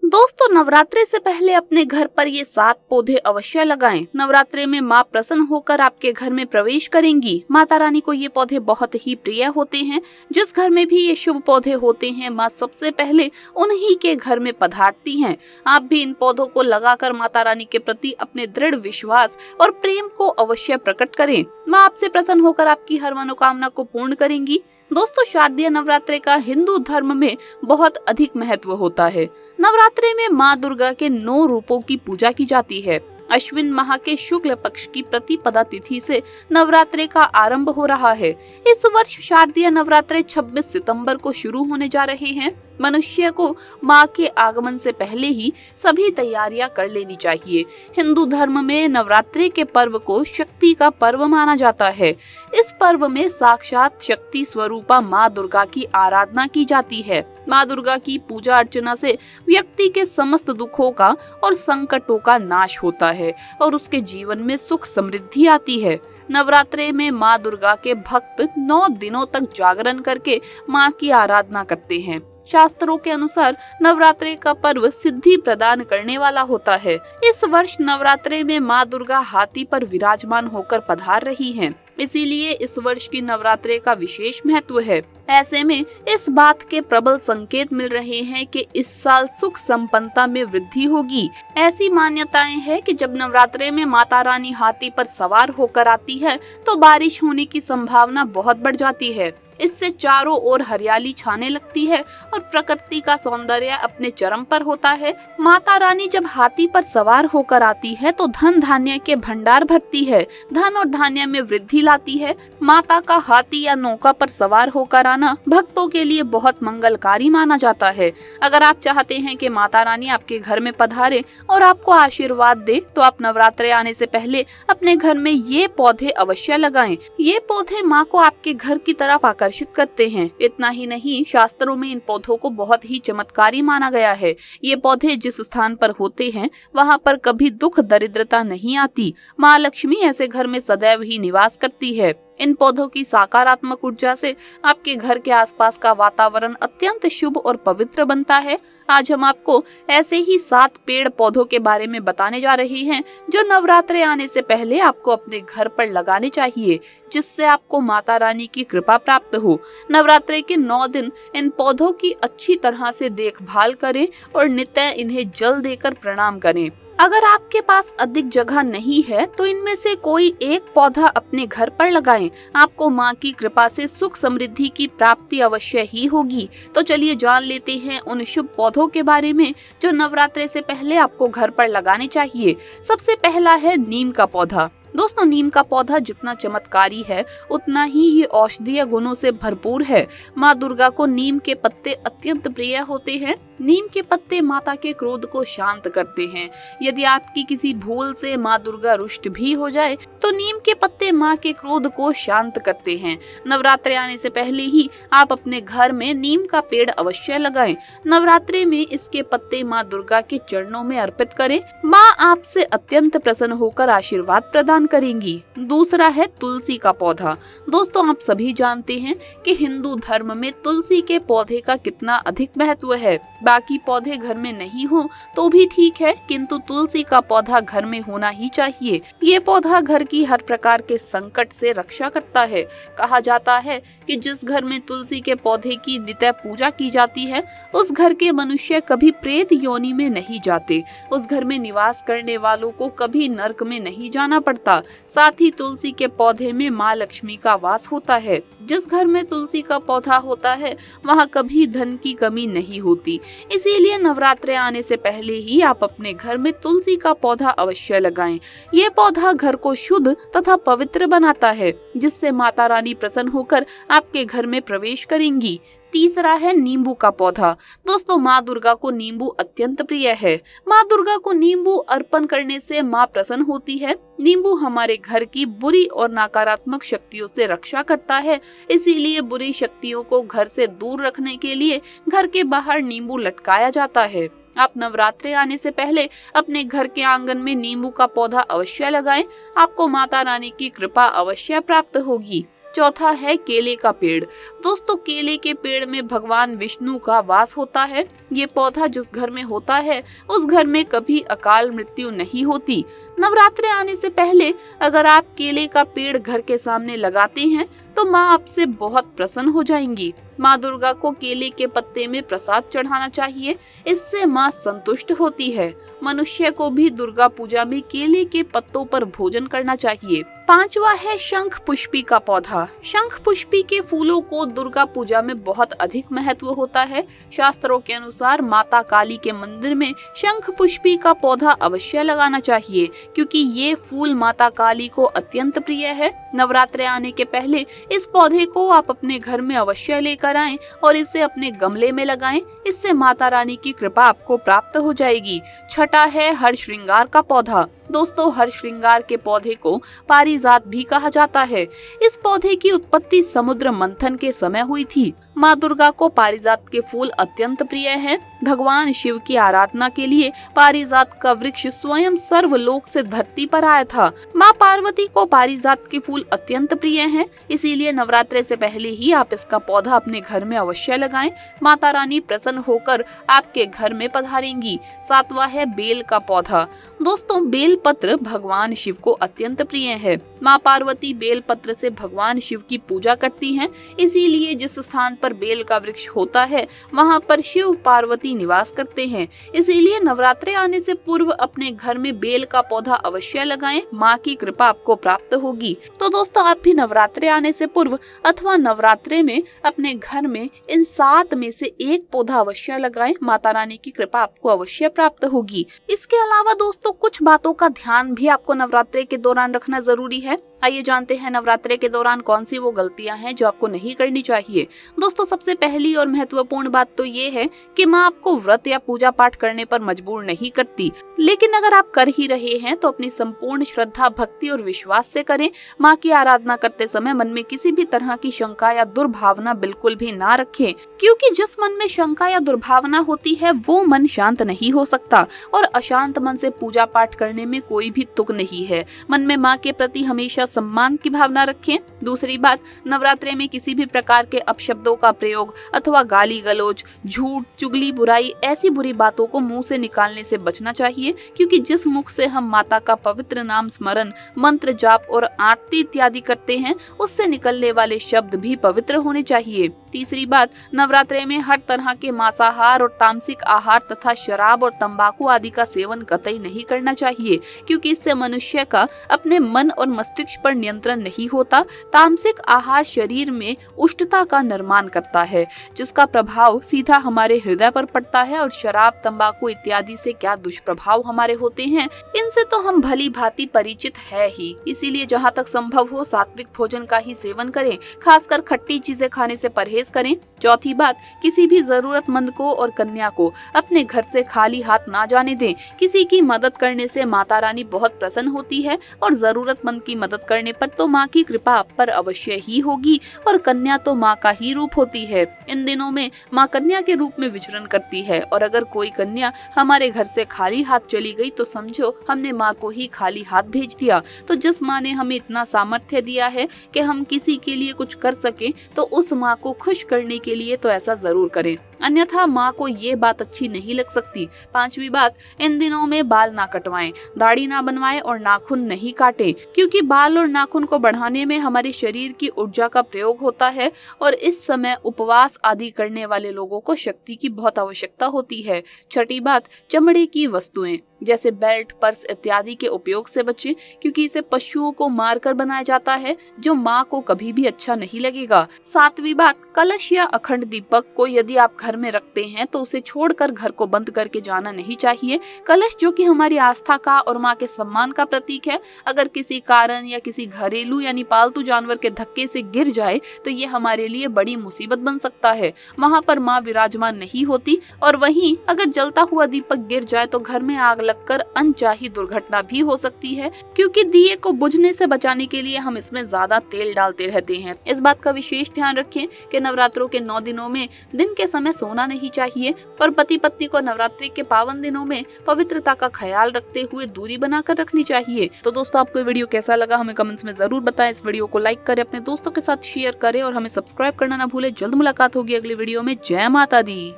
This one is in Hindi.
दोस्तों, नवरात्रि से पहले अपने घर पर ये 7 पौधे अवश्य लगाएं। नवरात्रि में माँ प्रसन्न होकर आपके घर में प्रवेश करेंगी। माता रानी को ये पौधे बहुत ही प्रिय होते हैं। जिस घर में भी ये शुभ पौधे होते हैं, माँ सबसे पहले उन्हीं के घर में पधारती हैं। आप भी इन पौधों को लगाकर माता रानी के प्रति अपने दृढ़ विश्वास और प्रेम को अवश्य प्रकट करें। माँ आपसे प्रसन्न होकर आपकी हर मनोकामना को पूर्ण करेंगी। दोस्तों, शारदीय नवरात्रि का हिंदू धर्म में बहुत अधिक महत्व होता है। नवरात्रि में माँ दुर्गा के 9 रूपों की पूजा की जाती है। अश्विन माह के शुक्ल पक्ष की प्रतिपदा तिथि से नवरात्रि का आरंभ हो रहा है। इस वर्ष शारदीय नवरात्रि 26 सितंबर को शुरू होने जा रहे हैं। मनुष्य को माँ के आगमन से पहले ही सभी तैयारियां कर लेनी चाहिए। हिंदू धर्म में नवरात्रि के पर्व को शक्ति का पर्व माना जाता है। इस पर्व में साक्षात शक्ति स्वरूपा माँ दुर्गा की आराधना की जाती है। माँ दुर्गा की पूजा अर्चना से व्यक्ति के समस्त दुखों का और संकटों का नाश होता है और उसके जीवन में सुख समृद्धि आती है। नवरात्रि में माँ दुर्गा के भक्त 9 दिनों तक जागरण करके माँ की आराधना करते हैं। शास्त्रों के अनुसार नवरात्रि का पर्व सिद्धि प्रदान करने वाला होता है। इस वर्ष नवरात्रि में माँ दुर्गा हाथी पर विराजमान होकर पधार रही हैं। इसीलिए इस वर्ष की नवरात्रि का विशेष महत्व है। ऐसे में इस बात के प्रबल संकेत मिल रहे हैं कि इस साल सुख संपन्नता में वृद्धि होगी। ऐसी मान्यताएं हैं कि जब नवरात्रि में माता रानी हाथी पर सवार होकर आती है तो बारिश होने की संभावना बहुत बढ़ जाती है। इससे चारों ओर हरियाली छाने लगती है और प्रकृति का सौंदर्य अपने चरम पर होता है। माता रानी जब हाथी पर सवार होकर आती है तो धन धान्य के भंडार भरती है, धन और धान्य में वृद्धि लाती है। माता का हाथी या नौका पर सवार होकर आना भक्तों के लिए बहुत मंगलकारी माना जाता है। अगर आप चाहते हैं कि माता रानी आपके घर में पधारे और आपको आशीर्वाद दे तो आप नवरात्रि आने से पहले अपने घर में ये पौधे अवश्य लगाएं। ये पौधे माँ को आपके घर की तरफ आकर्षित करते हैं। इतना ही नहीं, शास्त्रों में इन पौधों को बहुत ही चमत्कारी माना गया है। ये पौधे जिस स्थान पर होते हैं वहाँ पर कभी दुख दरिद्रता नहीं आती। माँ लक्ष्मी ऐसे घर में सदैव ही निवास करती है। इन पौधों की सकारात्मक ऊर्जा से आपके घर के आसपास का वातावरण अत्यंत शुभ और पवित्र बनता है। आज हम आपको ऐसे ही 7 पेड़ पौधों के बारे में बताने जा रहे हैं जो नवरात्रि आने से पहले आपको अपने घर पर लगाने चाहिए, जिससे आपको माता रानी की कृपा प्राप्त हो। नवरात्रि के 9 दिन इन पौधों की अच्छी तरह से देखभाल करें और नित्य इन्हें जल देकर प्रणाम करें। अगर आपके पास अधिक जगह नहीं है तो इनमें से कोई एक पौधा अपने घर पर लगाएं। आपको माँ की कृपा से सुख समृद्धि की प्राप्ति अवश्य ही होगी। तो चलिए जान लेते हैं उन शुभ पौधों के बारे में जो नवरात्रि से पहले आपको घर पर लगाने चाहिए। सबसे पहला है नीम का पौधा। दोस्तों, नीम का पौधा जितना चमत्कारी है उतना ही ये औषधीय गुणों से भरपूर है। माँ दुर्गा को नीम के पत्ते अत्यंत प्रिय होते हैं। नीम के पत्ते माता के क्रोध को शांत करते हैं। यदि आपकी किसी भूल से माँ दुर्गा रुष्ट भी हो जाए तो नीम के पत्ते माँ के क्रोध को शांत करते हैं। नवरात्रि आने से पहले ही आप अपने घर में नीम का पेड़ अवश्य लगाएं। नवरात्रि में इसके पत्ते माँ दुर्गा के चरणों में अर्पित करें। माँ आपसे अत्यंत प्रसन्न होकर आशीर्वाद प्रदान करेंगी। दूसरा है तुलसी का पौधा। दोस्तों, आप सभी जानते हैं कि हिंदू धर्म में तुलसी के पौधे का कितना अधिक महत्व है। बाकी पौधे घर में नहीं हो तो भी ठीक है, किंतु तुलसी का पौधा घर में होना ही चाहिए। ये पौधा घर की हर प्रकार के संकट से रक्षा करता है। कहा जाता है कि जिस घर में तुलसी के पौधे की नित्य पूजा की जाती है उस घर के मनुष्य कभी प्रेत योनि में नहीं जाते। उस घर में निवास करने वालों को कभी नरक में नहीं जाना पड़ता। साथ ही तुलसी के पौधे में माँ लक्ष्मी का वास होता है। जिस घर में तुलसी का पौधा होता है वहाँ कभी धन की कमी नहीं होती। इसीलिए नवरात्रि आने से पहले ही आप अपने घर में तुलसी का पौधा अवश्य लगाएं। ये पौधा घर को शुद्ध तथा पवित्र बनाता है, जिससे माता रानी प्रसन्न होकर आपके घर में प्रवेश करेंगी। तीसरा है नींबू का पौधा। दोस्तों, माँ दुर्गा को नींबू अत्यंत प्रिय है। माँ दुर्गा को नींबू अर्पण करने से माँ प्रसन्न होती है। नींबू हमारे घर की बुरी और नकारात्मक शक्तियों से रक्षा करता है। इसीलिए बुरी शक्तियों को घर से दूर रखने के लिए घर के बाहर नींबू लटकाया जाता है। आप नवरात्रि आने से पहले अपने घर के आंगन में नींबू का पौधा अवश्य लगाएं। आपको माता रानी की कृपा अवश्य प्राप्त होगी। चौथा है केले का पेड़। दोस्तों, केले के पेड़ में भगवान विष्णु का वास होता है। ये पौधा जिस घर में होता है उस घर में कभी अकाल मृत्यु नहीं होती। नवरात्रे आने से पहले अगर आप केले का पेड़ घर के सामने लगाते हैं तो माँ आपसे बहुत प्रसन्न हो जाएंगी। माँ दुर्गा को केले के पत्ते में प्रसाद चढ़ाना चाहिए, इससे माँ संतुष्ट होती है। मनुष्य को भी दुर्गा पूजा में केले के पत्तों पर भोजन करना चाहिए। पांचवा है शंख पुष्पी का पौधा। शंख पुष्पी के फूलों को दुर्गा पूजा में बहुत अधिक महत्व होता है। शास्त्रों के अनुसार माता काली के मंदिर में शंख पुष्पी का पौधा अवश्य लगाना चाहिए, क्योंकि ये फूल माता काली को अत्यंत प्रिय है। नवरात्रे आने के पहले इस पौधे को आप अपने घर में अवश्य लेकर आएं और इसे अपने गमले में लगाएं। इससे माता रानी की कृपा आपको प्राप्त हो जाएगी। छठा है हर श्रृंगार का पौधा। दोस्तों, हर श्रृंगार के पौधे को पारिजात भी कहा जाता है। इस पौधे की उत्पत्ति समुद्र मंथन के समय हुई थी। माँ दुर्गा को पारिजात के फूल अत्यंत प्रिय हैं। भगवान शिव की आराधना के लिए पारिजात का वृक्ष स्वयं सर्वलोक से धरती पर आया था। माँ पार्वती को पारिजात के फूल अत्यंत प्रिय हैं, इसीलिए नवरात्रे से पहले ही आप इसका पौधा अपने घर में अवश्य लगाएं। माता रानी प्रसन्न होकर आपके घर में पधारेंगी। सातवां है बेल का पौधा। दोस्तों, बेल पत्र भगवान शिव को अत्यंत प्रिय है। माँ पार्वती बेल पत्र से भगवान शिव की पूजा करती हैं, इसीलिए जिस स्थान पर बेल का वृक्ष होता है वहाँ पर शिव पार्वती निवास करते हैं। इसीलिए नवरात्रे आने से पूर्व अपने घर में बेल का पौधा अवश्य लगाएं, माँ की कृपा आपको प्राप्त होगी। तो दोस्तों, आप भी नवरात्रे आने से पूर्व अथवा नवरात्रे में अपने घर में इन 7 में से एक पौधा अवश्य लगाएं, माता रानी की कृपा आपको अवश्य प्राप्त होगी। इसके अलावा दोस्तों, कुछ बातों का ध्यान भी आपको नवरात्रे के दौरान रखना जरूरी है। आइए जानते हैं नवरात्रे के दौरान कौन सी वो गलतियां हैं जो आपको नहीं करनी चाहिए। दोस्तों, सबसे पहली और महत्वपूर्ण बात तो ये है कि माँ आपको व्रत या पूजा पाठ करने पर मजबूर नहीं करती, लेकिन अगर आप कर ही रहे हैं तो अपनी संपूर्ण श्रद्धा, भक्ति और विश्वास से करें। माँ की आराधना करते समय मन में किसी भी तरह की शंका या दुर्भावना बिल्कुल भी ना रखें, क्योंकि जिस मन में शंका या दुर्भावना होती है वो मन शांत नहीं हो सकता और अशांत मन से पूजा पाठ करने में कोई भी तुक नहीं है। मन में माँ के प्रति हमेशा सम्मान की भावना रखें। दूसरी बात, नवरात्रे में किसी भी प्रकार के अपशब्दों का प्रयोग अथवा गाली गलौज, झूठ, चुगली, बुराई, ऐसी बुरी बातों को मुंह से निकालने से बचना चाहिए, क्योंकि जिस मुख से हम माता का पवित्र नाम स्मरण, मंत्र जाप और आरती इत्यादि करते हैं उससे निकलने वाले शब्द भी पवित्र होने चाहिए। तीसरी बात, नवरात्रे में हर तरह के मांसाहार और तामसिक आहार तथा शराब और तंबाकू आदि का सेवन कतई नहीं करना चाहिए, क्योंकि इससे मनुष्य का अपने मन और मस्तिष्क पर नियंत्रण नहीं होता। तामसिक आहार शरीर में उष्णता का निर्माण करता है, जिसका प्रभाव सीधा हमारे हृदय पर पड़ता है। और शराब, तंबाकू इत्यादि से क्या दुष्प्रभाव हमारे होते हैं, इनसे तो हम भली भांति परिचित है ही। इसीलिए जहाँ तक संभव हो सात्विक भोजन का ही सेवन करें, खासकर खट्टी चीजें खाने से परहेज करें। चौथी बात, किसी भी जरूरतमंद को और कन्या को अपने घर से खाली हाथ ना जाने दें। किसी की मदद करने से माता रानी बहुत प्रसन्न होती है और जरूरतमंद की मदद करने पर तो माँ की कृपा आप पर अवश्य ही होगी, और कन्या तो माँ का ही रूप होती है। इन दिनों में माँ कन्या के रूप में विचरण करती है, और अगर कोई कन्या हमारे घर से खाली हाथ चली गई तो समझो हमने माँ को ही खाली हाथ भेज दिया। तो जिस माँ ने हमें इतना सामर्थ्य दिया है कि हम किसी के लिए कुछ कर सके, तो उस माँ को खुश करने के लिए तो ऐसा जरूर करें, अन्यथा माँ को ये बात अच्छी नहीं लग सकती। पांचवी बात, इन दिनों में बाल ना कटवाएं, दाढ़ी ना बनवाएं और नाखून नहीं काटें, क्योंकि बाल और नाखून को बढ़ाने में हमारे शरीर की ऊर्जा का प्रयोग होता है और इस समय उपवास आदि करने वाले लोगों को शक्ति की बहुत आवश्यकता होती है। छठी बात, चमड़े की वस्तुएं जैसे बेल्ट, पर्स इत्यादि के उपयोग से बचें, क्योंकि इसे पशुओं को मारकर बनाया जाता है, जो माँ को कभी भी अच्छा नहीं लगेगा। सातवीं बात, कलश या अखंड दीपक को यदि आप घर में रखते हैं तो उसे छोड़कर घर को बंद करके जाना नहीं चाहिए। कलश जो कि हमारी आस्था का और माँ के सम्मान का प्रतीक है, अगर किसी कारण या किसी घरेलू यानी पालतू जानवर के धक्के से गिर जाए तो ये हमारे लिए बड़ी मुसीबत बन सकता है। वहाँ पर माँ विराजमान नहीं होती, और वहीं अगर जलता हुआ दीपक गिर जाए तो घर में आग लगकर अनचाही दुर्घटना भी हो सकती है, क्योंकि दिए को बुझने से बचाने के लिए हम इसमें ज्यादा तेल डालते रहते हैं। इस बात का विशेष ध्यान रखें कि नवरात्रों के 9 दिनों में दिन के समय सोना नहीं चाहिए और पति पत्नी को नवरात्रि के पावन दिनों में पवित्रता का ख्याल रखते हुए दूरी बनाकर रखनी चाहिए। तो दोस्तों, आपको ये वीडियो कैसा लगा हमें कमेंट्स में जरूर बताएं। इस वीडियो को लाइक करें, अपने दोस्तों के साथ शेयर करें और हमें सब्सक्राइब करना ना भूलें। जल्द मुलाकात होगी अगली वीडियो में। जय माता दी।